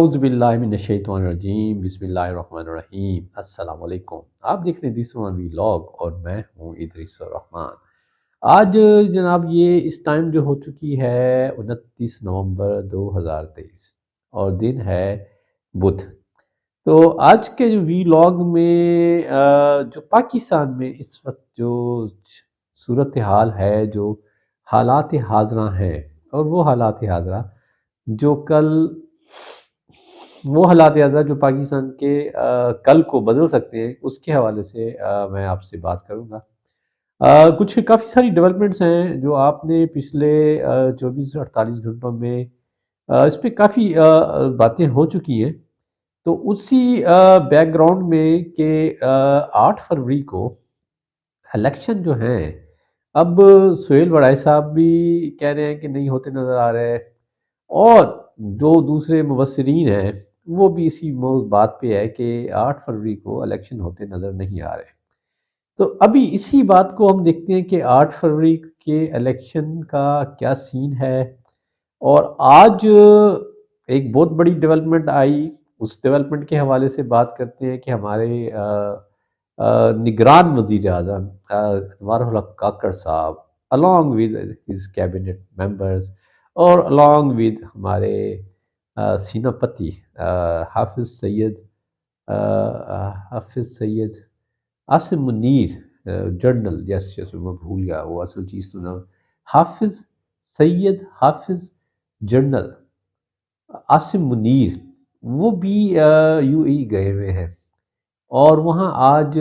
اعوذ باللہ من الشیطان الرجیم بسم اللہ الرحمن الرحیم السلام علیکم۔ آپ دیکھ رہے ہیں دیس ون ولاگ اور میں ہوں ادریس الرحمن۔ آج جناب یہ اس ٹائم جو ہو چکی ہے 29 نومبر 2023 اور دن ہے بدھ۔ تو آج کے جو ولاگ میں جو پاکستان میں اس وقت جو صورتحال ہے، جو حالات حاضرہ ہیں، اور وہ حالات حاضرہ جو کل وہ حالات حاضرہ جو پاکستان کے کل کو بدل سکتے ہیں، اس کے حوالے سے میں آپ سے بات کروں گا۔ کچھ کافی ساری ڈیولپمنٹس ہیں جو آپ نے پچھلے 24 سے 48 گھنٹوں میں اس پہ کافی باتیں ہو چکی ہیں۔ تو اسی بیک گراؤنڈ میں کہ 8 فروری کو الیکشن جو ہیں، اب سہیل وڑائی صاحب بھی کہہ رہے ہیں کہ نہیں ہوتے نظر آ رہے ہیں، اور جو دوسرے مبصرین ہیں وہ بھی اسی بات پہ ہے کہ 8 فروری کو الیکشن ہوتے نظر نہیں آ رہے۔ تو ابھی اسی بات کو ہم دیکھتے ہیں کہ 8 فروری کے الیکشن کا کیا سین ہے، اور آج ایک بہت بڑی ڈیولپمنٹ آئی، اس ڈیولپمنٹ کے حوالے سے بات کرتے ہیں کہ ہمارے نگران وزیر اعظم انوار الحق کاکڑ صاحب along with his cabinet members اور along with ہمارے سیناپتی حافظ سید عاصم منیر جنرل، یس یس میں بھول گیا وہ اصل چیز تو نا، حافظ جنرل عاصم منیر، وہ بھی یو اے گئے ہوئے ہیں، اور وہاں آج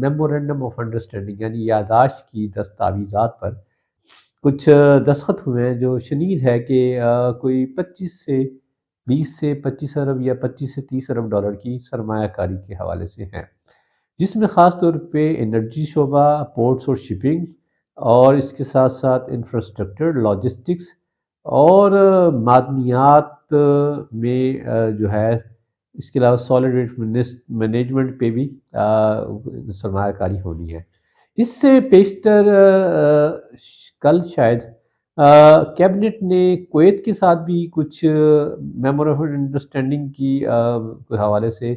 میمورینڈم آف انڈرسٹینڈنگ یعنی یادداشت کی دستاویزات پر کچھ دستخط ہوئے ہیں، جو شنید ہے کہ کوئی 25 سے 20 سے 25 ارب یا 25 سے 30 ارب ڈالر کی سرمایہ کاری کے حوالے سے ہیں، جس میں خاص طور پہ انرجی شعبہ، پورٹس اور شپنگ، اور اس کے ساتھ ساتھ انفراسٹرکچر، لاجسٹکس اور معدنیات میں جو ہے، اس کے علاوہ سالڈ ویسٹ مینجمنٹ پہ بھی سرمایہ کاری ہونی ہے۔ اس سے پیشتر کل شاید کیبنٹ نے کویت کے ساتھ بھی کچھ میمورینڈم آف انڈرسٹینڈنگ کی کے حوالے سے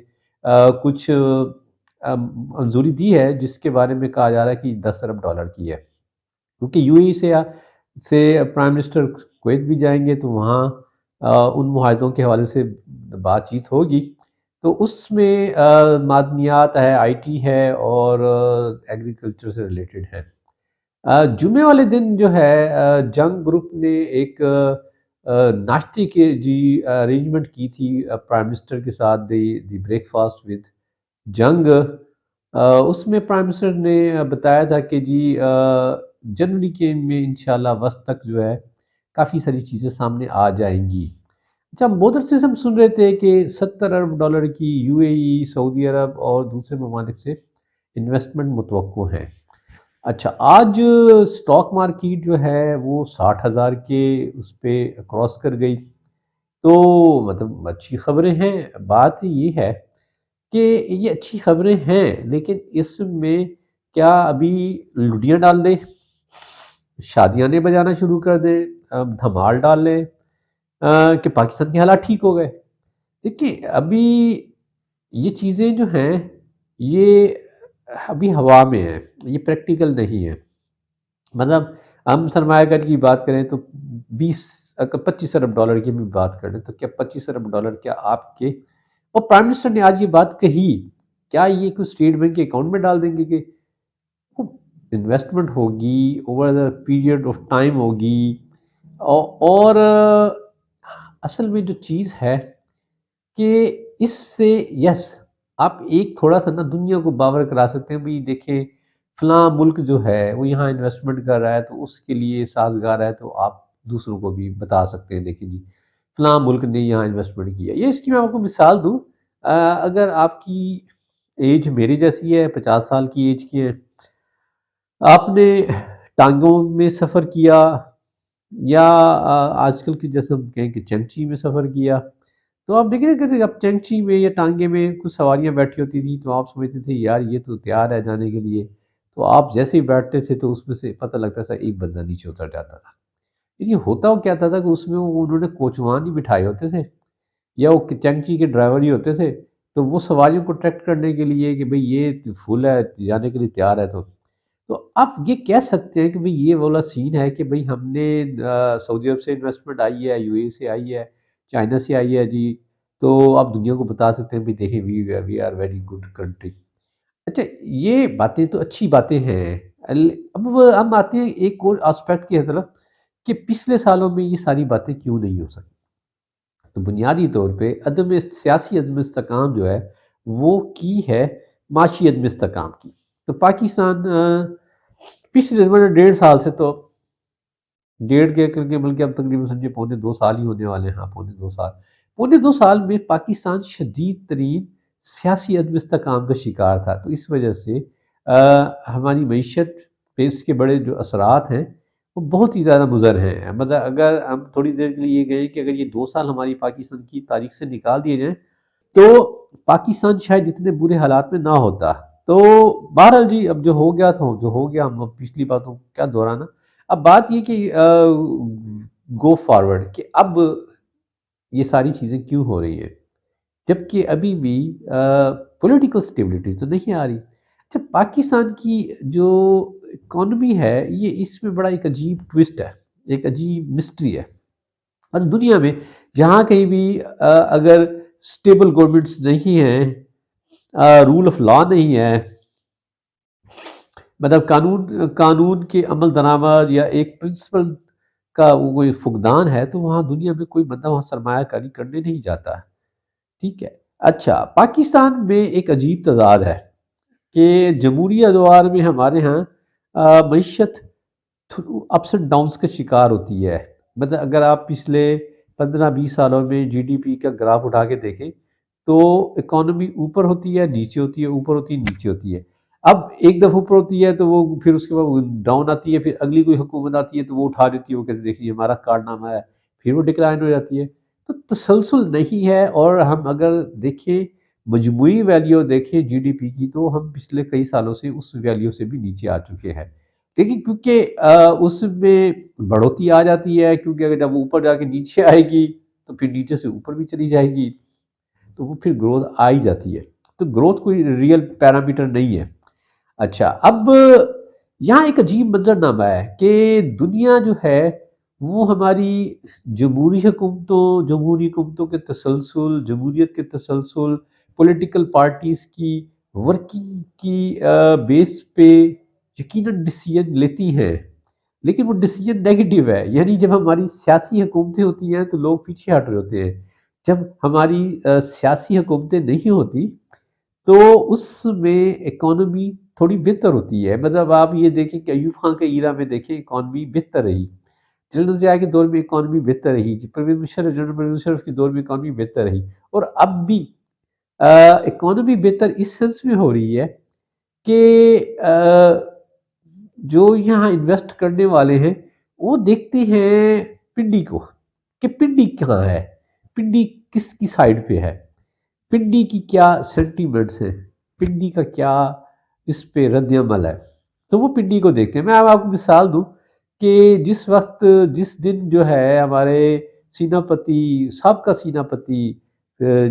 کچھ منظوری دی ہے، جس کے بارے میں کہا جا رہا ہے کہ 10 ارب ڈالر کی ہے، کیونکہ یو اے سے پرائم منسٹر کویت بھی جائیں گے تو وہاں ان معاہدوں کے حوالے سے بات چیت ہوگی، تو اس میں معدنیات ہے، آئی ٹی ہے، اور ایگریکلچر سے ریلیٹڈ ہے۔ جمعے والے دن جو ہے جنگ گروپ نے ایک ناشتے کے جی ارینجمنٹ کی تھی پرائم منسٹر کے ساتھ، دی بریک فاسٹ ود جنگ۔ اس میں پرائم منسٹر نے بتایا تھا کہ جی جنوری کے میں انشاءاللہ وسط تک جو ہے کافی ساری چیزیں سامنے آ جائیں گی۔ اچھا، مودر سے ہم سن رہے تھے کہ 70 ارب ڈالر کی یو اے ای، سعودی عرب اور دوسرے ممالک سے انویسٹمنٹ متوقع ہیں۔ اچھا، آج سٹاک مارکیٹ جو ہے وہ 60,000 کے اس پہ کراس کر گئی، تو مطلب اچھی خبریں ہیں۔ بات یہ ہے کہ یہ اچھی خبریں ہیں، لیکن اس میں کیا ابھی لڈیاں ڈال دیں، شادیاں نے بجانا شروع کر دیں، دھمال ڈال لیں کہ پاکستان کے حالات ٹھیک ہو گئے؟ دیکھیے، ابھی یہ چیزیں جو ہیں یہ ابھی ہوا میں ہیں، یہ پریکٹیکل نہیں ہے۔ مطلب ہم سرمایہ کاری کی بات کریں تو 20 اگر 25 ارب ڈالر کی بھی بات کریں تو کیا 25 ارب ڈالر کیا آپ کے، اور پرائم منسٹر نے آج یہ بات کہی، کیا یہ کوئی اسٹیٹ بینک کے اکاؤنٹ میں ڈال دیں گے کہ انویسٹمنٹ ہوگی over the period of time ہوگی، اور اصل میں جو چیز ہے کہ اس سے یس آپ ایک تھوڑا سا نا دنیا کو باور کرا سکتے ہیں، بھی دیکھیں فلاں ملک جو ہے وہ یہاں انویسٹمنٹ کر رہا ہے تو اس کے لیے سازگار ہے، تو آپ دوسروں کو بھی بتا سکتے ہیں دیکھیں جی فلاں ملک نے یہاں انویسٹمنٹ کیا۔ یہ اس کی میں آپ کو مثال دوں، اگر آپ کی ایج میری جیسی ہے، 50 سال کی ایج کی ہے، آپ نے ٹانگوں میں سفر کیا، یا آج کل کی جیسے ہم کہیں کہ چمچی میں سفر کیا، تو آپ دیکھ رہے کہ اب چنگچی میں یا ٹانگے میں کچھ سواریاں بیٹھی ہوتی تھی تو آپ سمجھتے تھے یار یہ تو تیار ہے جانے کے لیے، تو آپ جیسے ہی بیٹھتے تھے تو اس میں سے پتہ لگتا تھا ایک بندہ نیچے اتر جاتا تھا۔ لیکن ہوتا وہ کیا تھا کہ اس میں انہوں نے کوچوان ہی بٹھائے ہوتے تھے، یا وہ چنکی کے ڈرائیور ہی ہوتے تھے، تو وہ سواریوں کو ٹریکٹ کرنے کے لیے کہ بھئی یہ فل ہے، جانے کے لیے تیار ہے تو آپ یہ کہہ سکتے ہیں کہ بھئی یہ والا سین ہے کہ بھئی ہم نے سعودی عرب سے انویسٹمنٹ آئی ہے، یو اے سے آئی ہے، چائنا سے آئی ہے جی، تو آپ دنیا کو بتا سکتے ہیں بھئی دیکھیں we are very good country. اچھا، یہ باتیں تو اچھی باتیں ہیں۔ اب ہم آتے ہیں ایک اور آسپیکٹ کی طرف کہ پچھلے سالوں میں یہ ساری باتیں کیوں نہیں ہو سکی؟ تو بنیادی طور پہ سیاسی عدم استحکام جو ہے وہ کی ہے معاشی عدم استحکام کی۔ تو پاکستان پچھلے 1.5 سال سے تو ڈیڑھ کے کر کے بلکہ اب تقریباً سمجھے پونے 2 سال ہی ہونے والے ہیں، ہاں پونے 2 سال میں پاکستان شدید ترین سیاسی عدم استحکام کا شکار تھا، تو اس وجہ سے ہماری معیشت پہ اس کے بڑے جو اثرات ہیں وہ بہت ہی زیادہ مضر ہیں۔ مطلب اگر ہم تھوڑی دیر کے لیے یہ کہیں کہ اگر یہ 2 سال ہماری پاکستان کی تاریخ سے نکال دیے جائیں تو پاکستان شاید اتنے برے حالات میں نہ ہوتا۔ تو بہرحال جی، اب جو ہو گیا تھا جو ہو گیا، ہم اب پچھلی باتوں کو کیا دہرانا۔ اب بات یہ کہ گو فارورڈ کہ اب یہ ساری چیزیں کیوں ہو رہی ہیں جبکہ ابھی بھی پولیٹیکل سٹیبلٹی تو نہیں آ رہی۔ اچھا، پاکستان کی جو اکانومی ہے یہ اس میں بڑا ایک عجیب ٹوسٹ ہے، ایک عجیب مسٹری ہے۔ اور دنیا میں جہاں کہیں بھی اگر سٹیبل گورنمنٹس نہیں ہیں، رول آف لا نہیں ہے، مطلب قانون کے عمل درآمد یا ایک پرنسپل کا وہ کوئی فقدان ہے، تو وہاں دنیا میں کوئی بندہ وہاں سرمایہ کاری کرنے نہیں جاتا۔ ٹھیک ہے۔ اچھا، پاکستان میں ایک عجیب تضاد ہے کہ جمہوری ادوار میں ہمارے ہاں معیشت اپس اینڈ ڈاؤنس کا شکار ہوتی ہے۔ مطلب اگر آپ پچھلے 15-20 سالوں میں جی ڈی پی کا گراف اٹھا کے دیکھیں تو اکانومی اوپر ہوتی ہے، نیچے ہوتی ہے، اوپر ہوتی ہے، نیچے ہوتی ہے۔ اب ایک دفعہ اوپر ہوتی ہے تو وہ پھر اس کے بعد ڈاؤن آتی ہے، پھر اگلی کوئی حکومت آتی ہے تو وہ اٹھا دیتی ہے، وہ کہتے ہیں دیکھیے ہمارا کارنامہ ہے، پھر وہ ڈکلائن ہو جاتی ہے۔ تو تسلسل نہیں ہے، اور ہم اگر دیکھیں مجموعی ویلیو دیکھیں جی ڈی پی کی تو ہم پچھلے کئی سالوں سے اس ویلیو سے بھی نیچے آ چکے ہیں۔ لیکن کیونکہ اس میں بڑھوتی آ جاتی ہے، کیونکہ اگر جب وہ اوپر جا کے نیچے آئے گی تو پھر نیچے سے اوپر بھی چلی جائے گی، تو وہ پھر گروتھ آ ہی جاتی ہے۔ تو گروتھ کوئی ریئل پیرامیٹر نہیں ہے۔ اچھا، اب یہاں ایک عجیب منظرنامہ ہے کہ دنیا جو ہے وہ ہماری جمہوری حکومتوں کے تسلسل، جمہوریت کے تسلسل، پولیٹیکل پارٹیز کی ورکنگ کی بیس پہ یقیناً ڈیسیجن لیتی ہیں، لیکن وہ ڈیسیجن نیگیٹو ہے۔ یعنی جب ہماری سیاسی حکومتیں ہوتی ہیں تو لوگ پیچھے ہٹ رہے ہوتے ہیں، جب ہماری سیاسی حکومتیں نہیں ہوتی تو اس میں اکانومی تھوڑی بہتر ہوتی ہے۔ مطلب آپ یہ دیکھیں کہ ایوب خان کے ایرا میں دیکھیں اکانومی بہتر رہی، جنرل ضیاء کے دور میں اکانومی بہتر رہی، جنرل پرویز مشرف کے دور میں اکانومی بہتر رہی، اور اب بھی اکانومی بہتر اس سینس میں ہو رہی ہے کہ جو یہاں انویسٹ کرنے والے ہیں وہ دیکھتے ہیں پنڈی کو کہ پنڈی کہاں ہے، پنڈی کس کی سائڈ پہ ہے، پنڈی کی کیا سینٹیمنٹس ہیں، پنڈی کا کیا اس پہ رد عمل ہے، تو وہ پنڈی کو دیکھتے ہیں۔ میں اب آپ کو مثال دوں کہ جس دن جو ہے ہمارے سیناپتی، سابقہ سیناپتی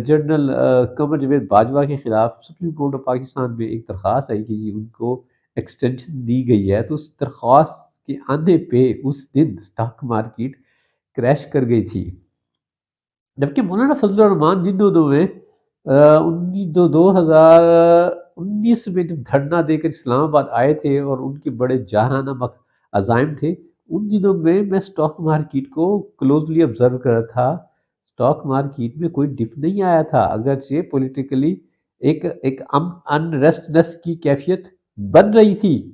جنرل قمر جاوید باجوہ کے خلاف سپریم کورٹ آف پاکستان میں ایک درخواست آئی کہ جی ان کو ایکسٹینشن دی گئی ہے، تو اس درخواست کے آنے پہ اس دن سٹاک مارکیٹ کریش کر گئی تھی، جبکہ مولانا فضل الرحمان جن دونوں میں 2019 میں جب دھرنا دے کر اسلام آباد آئے تھے اور ان کے بڑے جارحانہ عزائم تھے، ان دنوں میں سٹاک مارکیٹ کو کلوزلی آبزرو کر رہا تھا۔ سٹاک مارکیٹ میں کوئی ڈپ نہیں آیا تھا، اگرچہ پولیٹیکلی ایک انریسٹنس کی کیفیت بن رہی تھی،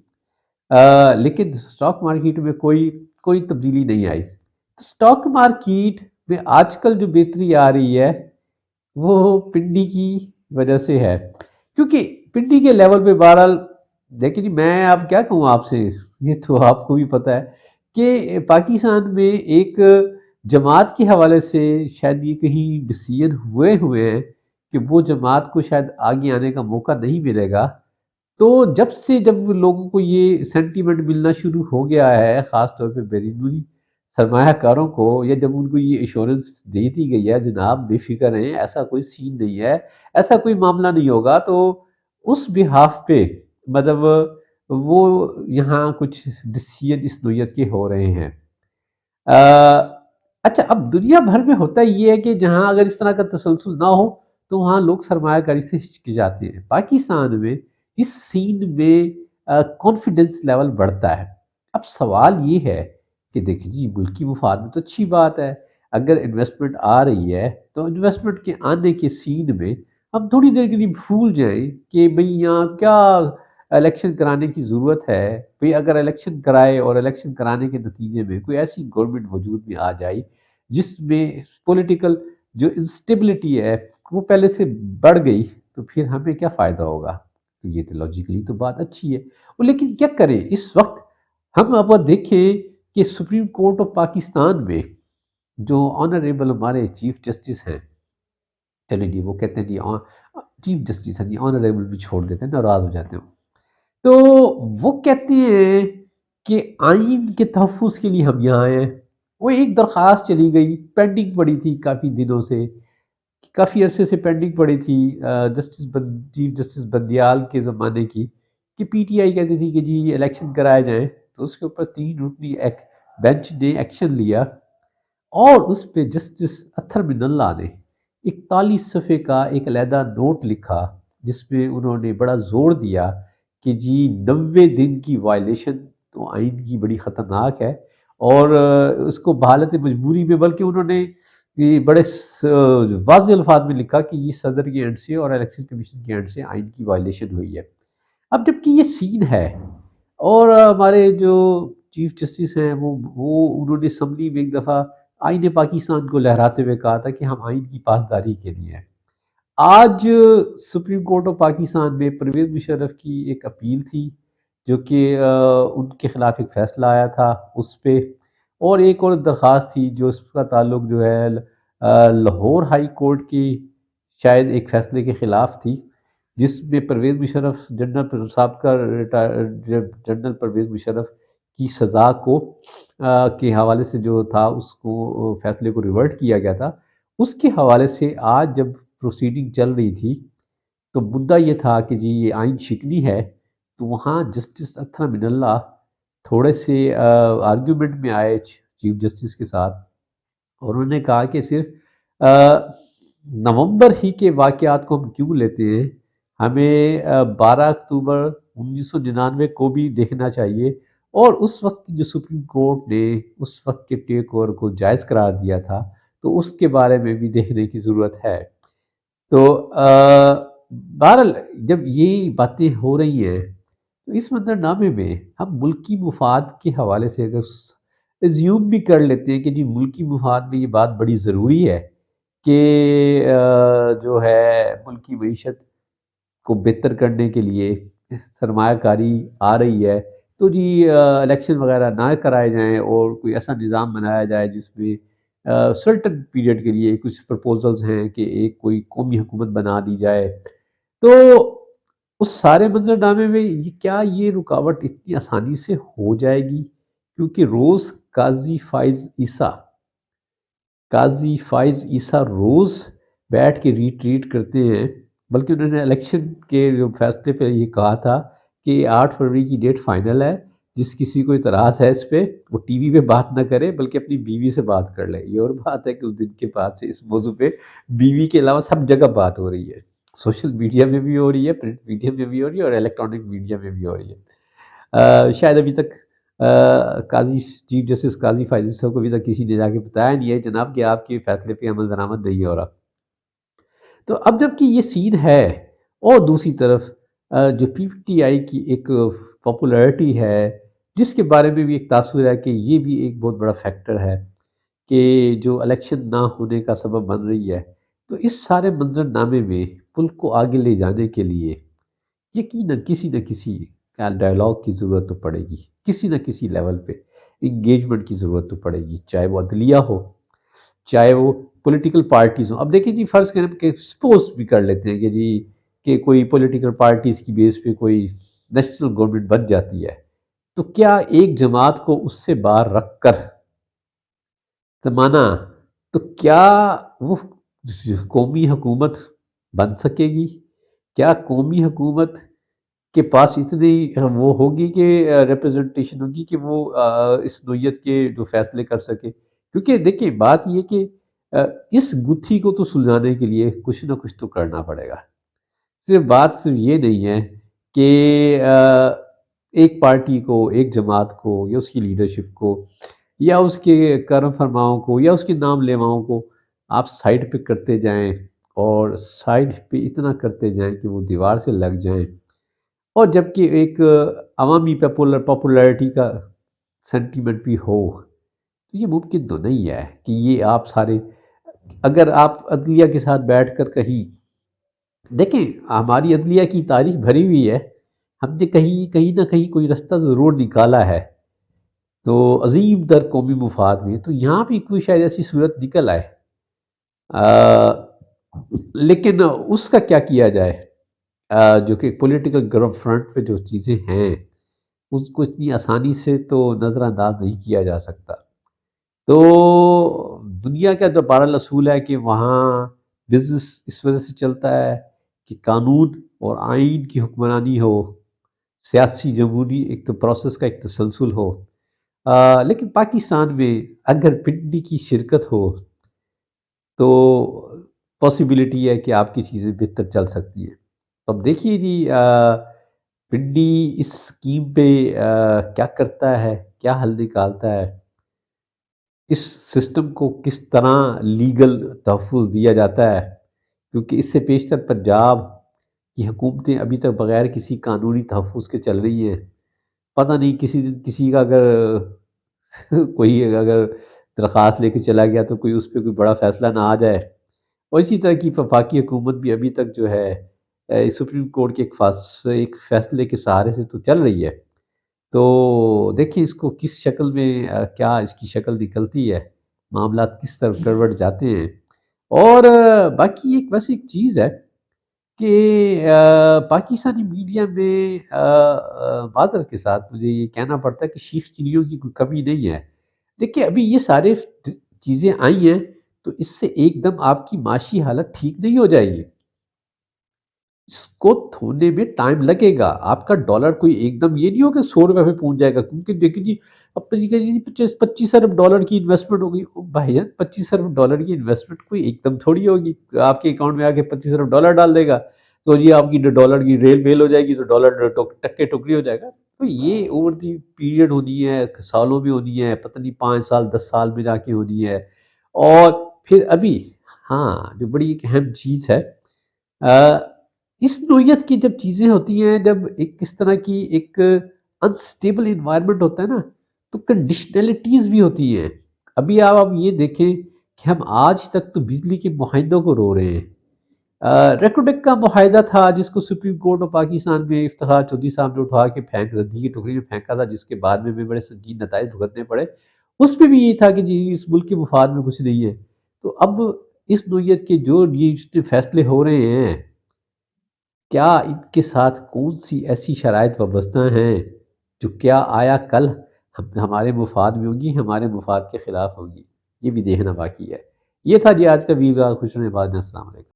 لیکن سٹاک مارکیٹ میں کوئی تبدیلی نہیں آئی۔ سٹاک مارکیٹ میں آج کل جو بہتری آ رہی ہے وہ پنڈی کی وجہ سے ہے، کیونکہ پنڈی کے لیول پہ بہرحال دیکھیں جی، میں اب کیا کہوں آپ سے، یہ تو آپ کو بھی پتہ ہے کہ پاکستان میں ایک جماعت کے حوالے سے شاید یہ کہیں ڈیسیجن ہوئے ہیں کہ وہ جماعت کو شاید آگے آنے کا موقع نہیں ملے گا۔ تو جب لوگوں کو یہ سینٹیمنٹ ملنا شروع ہو گیا ہے، خاص طور پہ بیرونی سرمایہ کاروں کو، یا جب ان کو یہ ایشورنس دے دی گئی ہے جناب بے فکر رہیں، ایسا کوئی سین نہیں ہے، ایسا کوئی معاملہ نہیں ہوگا، تو اس بہاف پہ مطلب وہ یہاں کچھ ڈسیزن اس نوعیت کے ہو رہے ہیں۔ آ، اچھا، اب دنیا بھر میں ہوتا یہ ہے کہ جہاں اگر اس طرح کا تسلسل نہ ہو تو وہاں لوگ سرمایہ کاری سے ہچکچاتے ہیں۔ پاکستان میں اس سین میں کانفیڈنس لیول بڑھتا ہے۔ اب سوال یہ ہے کہ دیکھیں جی، ملکی مفاد میں تو اچھی بات ہے، اگر انویسٹمنٹ آ رہی ہے تو انویسٹمنٹ کے آنے کے سین میں ہم تھوڑی دیر کے لیے بھول جائیں کہ بھئی یہاں کیا الیکشن کرانے کی ضرورت ہے۔ بھئی اگر الیکشن کرائے اور الیکشن کرانے کے نتیجے میں کوئی ایسی گورنمنٹ وجود میں آ جائے جس میں پولیٹیکل جو انسٹیبلٹی ہے وہ پہلے سے بڑھ گئی، تو پھر ہمیں کیا فائدہ ہوگا؟ تو یہ تو لاجیکلی تو بات اچھی ہے، لیکن کیا کریں اس وقت؟ ہم اب دیکھیں کہ سپریم کورٹ آف پاکستان میں جو آنریبل ہمارے چیف جسٹس ہیں، چلیں جی وہ کہتے ہیں جی چیف جسٹس ہیں جی، آنریبل بھی چھوڑ دیتے ہیں، ناراض ہو جاتے ہیں، تو وہ کہتے ہیں کہ آئین کے تحفظ کے لیے ہم یہاں آئے ہیں۔ وہ ایک درخواست چلی گئی، پینڈنگ پڑی تھی کافی دنوں سے، کافی عرصے سے پینڈنگ پڑی تھی، چیف جسٹس بندیال کے زمانے کی، کہ پی ٹی آئی کہتی تھی کہ جی الیکشن کرائے جائیں، تو اس کے اوپر 3 رکنی ایک بینچ نے ایکشن لیا، اور اس پہ جسٹس اطہر من اللہ نے 41 صفحے کا ایک علیحدہ نوٹ لکھا، جس میں انہوں نے بڑا زور دیا کہ جی 90 دن کی وائلیشن تو آئین کی بڑی خطرناک ہے، اور اس کو بحالت مجبوری میں، بلکہ انہوں نے یہ بڑے واضح الفاظ میں لکھا کہ یہ صدر کے اینڈ سے اور الیکشن کمیشن کے اینڈ سے آئین کی وائلیشن ہوئی ہے۔ اب جبکہ یہ سین ہے، اور ہمارے جو چیف جسٹس ہیں وہ انہوں نے اسمبلی میں ایک دفعہ آئین پاکستان کو لہراتے ہوئے کہا تھا کہ ہم آئین کی پاسداری کے لیے ہیں۔ آج سپریم کورٹ آف پاکستان میں پرویز مشرف کی ایک اپیل تھی، جو کہ ان کے خلاف ایک فیصلہ آیا تھا اس پہ، اور ایک اور درخواست تھی جو اس کا تعلق جو ہے لاہور ہائی کورٹ کی شاید ایک فیصلے کے خلاف تھی، جس میں پرویز مشرف سابقہ جنرل پرویز مشرف کی سزا کو کے حوالے سے جو تھا اس کو فیصلے کو ریورٹ کیا گیا تھا۔ اس کے حوالے سے آج جب پروسیڈنگ چل رہی تھی تو مدعا یہ تھا کہ جی یہ آئین شکنی ہے، تو وہاں جسٹس اطہر من اللہ تھوڑے سے آرگیومنٹ میں آئے چیف جسٹس کے ساتھ، اور انہوں نے کہا کہ صرف نومبر ہی کے واقعات کو ہم کیوں لیتے ہیں، ہمیں 12 اکتوبر 1999 کو بھی دیکھنا چاہیے، اور اس وقت جو سپریم کورٹ نے اس وقت کے ٹیک اوور کو جائز قرار دیا تھا، تو اس کے بارے میں بھی دیکھنے کی ضرورت ہے۔ تو بہرحال جب یہ باتیں ہو رہی ہیں تو اس منظرنامے میں ہم ملکی مفاد کے حوالے سے اگر ایزیوم بھی کر لیتے ہیں کہ جی ملکی مفاد میں یہ بات بڑی ضروری ہے کہ جو ہے ملکی معیشت کو بہتر کرنے کے لیے سرمایہ کاری آ رہی ہے، تو جی الیکشن وغیرہ نہ کرائے جائیں اور کوئی ایسا نظام بنایا جائے جس میں سرٹن پیریڈ کے لیے کچھ پرپوزلز ہیں کہ ایک کوئی قومی حکومت بنا دی جائے، تو اس سارے منظرنامے میں کیا یہ رکاوٹ اتنی آسانی سے ہو جائے گی؟ کیونکہ روز قاضی فائز عیسیٰ روز بیٹھ کے ریٹریٹ کرتے ہیں، بلکہ انہوں نے الیکشن کے جو فیصلے پہ یہ کہا تھا کہ 8 فروری کی ڈیٹ فائنل ہے، جس کسی کو اعتراض ہے اس پہ وہ ٹی وی پہ بات نہ کرے بلکہ اپنی بیوی سے بات کر لے۔ یہ اور بات ہے کہ اس دن کے بعد سے اس موضوع پہ بیوی کے علاوہ سب جگہ بات ہو رہی ہے، سوشل میڈیا میں بھی ہو رہی ہے، پرنٹ میڈیا میں بھی ہو رہی ہے، اور الیکٹرانک میڈیا میں بھی ہو رہی ہے۔ شاید ابھی تک قاضی چیف جسٹس قاضی فائز صاحب کو ابھی تک کسی نے جا کے بتایا نہیں ہے جناب کہ آپ کے فیصلے پہ عمل درآمد نہیں ہو رہا۔ تو اب جب کہ یہ سین ہے، اور دوسری طرف جو پی ٹی آئی کی ایک پاپولیرٹی ہے، جس کے بارے میں بھی ایک تاثر ہے کہ یہ بھی ایک بہت بڑا فیکٹر ہے کہ جو الیکشن نہ ہونے کا سبب بن رہی ہے، تو اس سارے منظرنامے میں ملک کو آگے لے جانے کے لیے یقیناً کسی نہ کسی ڈائلاگ کی ضرورت تو پڑے گی، کسی نہ کسی لیول پہ انگیجمنٹ کی ضرورت تو پڑے گی، چاہے وہ عدلیہ ہو، چاہے وہ پولیٹیکل پارٹیز ہوں۔ اب دیکھیں جی، فرض کریں کہ سپوز بھی کر لیتے ہیں کہ جی کہ کوئی پولیٹیکل پارٹیز کی بیس پہ کوئی نیشنل گورنمنٹ بن جاتی ہے، تو کیا ایک جماعت کو اس سے باہر رکھ کر زمانہ، تو کیا وہ قومی حکومت بن سکے گی؟ کیا قومی حکومت کے پاس اتنی وہ ہوگی کہ ریپرزنٹیشن ہوگی کہ وہ اس نوعیت کے جو فیصلے کر سکے؟ کیونکہ دیکھیں بات یہ کہ آ، اس گتھی کو تو سلجھانے کے لیے کچھ نہ کچھ تو کرنا پڑے گا۔ صرف یہ نہیں ہے کہ ایک پارٹی کو، ایک جماعت کو یا اس کی لیڈرشپ کو یا اس کے کرم فرماؤں کو یا اس کے نام لیواؤں کو آپ سائڈ پہ کرتے جائیں، اور سائڈ پہ اتنا کرتے جائیں کہ وہ دیوار سے لگ جائیں، اور جبکہ ایک عوامی پاپولیرٹی کا سینٹیمنٹ بھی ہو، تو یہ ممکن تو نہیں ہے کہ یہ آپ سارے، اگر آپ عدلیہ کے ساتھ بیٹھ کر کہیں دیکھیں، ہماری عدلیہ کی تاریخ بھری ہوئی ہے، ہم نے کہیں کہیں نہ کہیں کوئی رستہ ضرور نکالا ہے، تو عظیم در قومی مفاد میں تو یہاں بھی کوئی شاید ایسی صورت نکل آئے، لیکن اس کا کیا کیا جائے؟ جو کہ پولیٹیکل گراؤنڈ فرنٹ پہ جو چیزیں ہیں اس کو اتنی آسانی سے تو نظر انداز نہیں کیا جا سکتا۔ تو دنیا کا جو الاصول ہے کہ وہاں بزنس اس وجہ سے چلتا ہے کہ قانون اور آئین کی حکمرانی ہو، سیاسی جمہوری ایک تو پروسیس کا ایک تسلسل ہو، لیکن پاکستان میں اگر پنڈی کی شرکت ہو تو پاسبلٹی ہے کہ آپ کی چیزیں بہتر چل سکتی ہیں۔ اب دیکھیے جی، پنڈی اس اسکیم پہ کیا کرتا ہے، کیا حل نکالتا ہے، اس سسٹم کو کس طرح لیگل تحفظ دیا جاتا ہے، کیونکہ اس سے پیشتر پنجاب کی حکومتیں ابھی تک بغیر کسی قانونی تحفظ کے چل رہی ہیں۔ پتہ نہیں کسی دن کسی کا اگر کوئی اگر درخواست لے کے چلا گیا تو کوئی اس پہ کوئی بڑا فیصلہ نہ آ جائے، اور اسی طرح کی وفاقی حکومت بھی ابھی تک جو ہے سپریم کورٹ کے ایک فیصلے کے سہارے سے تو چل رہی ہے۔ تو دیکھیں اس کو کس شکل میں کیا اس کی شکل نکلتی ہے، معاملات کس طرف کروٹ جاتے ہیں۔ اور باقی ایک بس ایک چیز ہے کہ پاکستانی میڈیا میں معذرت کے ساتھ مجھے یہ کہنا پڑتا ہے کہ شیف چلیوں کی کوئی کمی نہیں ہے۔ دیکھیں ابھی یہ سارے چیزیں آئی ہیں تو اس سے ایک دم آپ کی معاشی حالت ٹھیک نہیں ہو جائے گی، اس کو ہونے میں ٹائم لگے گا۔ آپ کا ڈالر کوئی ایک دم یہ نہیں ہوگا کہ 100 روپے پہ پہنچ جائے گا، کیونکہ دیکھیں جی اب تو جی 25 ارب ڈالر کی انویسٹمنٹ ہوگی، بھائی جان 25 ارب ڈالر کی انویسٹمنٹ کوئی ایک دم تھوڑی ہوگی، آپ کے اکاؤنٹ میں آ کے 25 ارب ڈالر ڈال دے گا تو جی آپ کی ڈالر کی ریل بیل ہو جائے گی، تو ڈالر ٹکے ٹکری ہو جائے گا۔ تو یہ اوور دی پیریڈ ہونی ہے، سالوں میں ہونی ہے، پتہ نہیں 5 سال 10 سال میں جا کے ہونی ہے۔ اور پھر ابھی ہاں جو بڑی ایک اہم چیز ہے، اس نوعیت کی جب چیزیں ہوتی ہیں، جب ایک اس طرح کی ایک انسٹیبل انوائرمنٹ ہوتا ہے نا، تو کنڈیشنلٹیز بھی ہوتی ہیں۔ ابھی آپ اب یہ دیکھیں کہ ہم آج تک تو بجلی کے معاہدوں کو رو رہے ہیں۔ ریکوڈک کا معاہدہ تھا جس کو سپریم کورٹ آف پاکستان میں افتخار چودھری صاحب نے اٹھا کے ردی کی ٹوکری میں پھینکا تھا، جس کے بعد میں بھی بڑے سنگین نتائج بھگتنے پڑے۔ اس میں بھی یہ تھا کہ جی اس ملک کے مفاد میں کچھ نہیں ہے۔ تو اب اس نوعیت کے جو یہ فیصلے ہو رہے ہیں، کیا ان کے ساتھ کون سی ایسی شرائط وابستہ ہیں جو کیا آیا کل ہمارے مفاد میں ہوں گی، ہمارے مفاد کے خلاف ہوں گی؟ یہ بھی دیکھنا باقی ہے۔ یہ تھا جی آج کا ویو، خوش رہیں، بعد میں السلام علیکم۔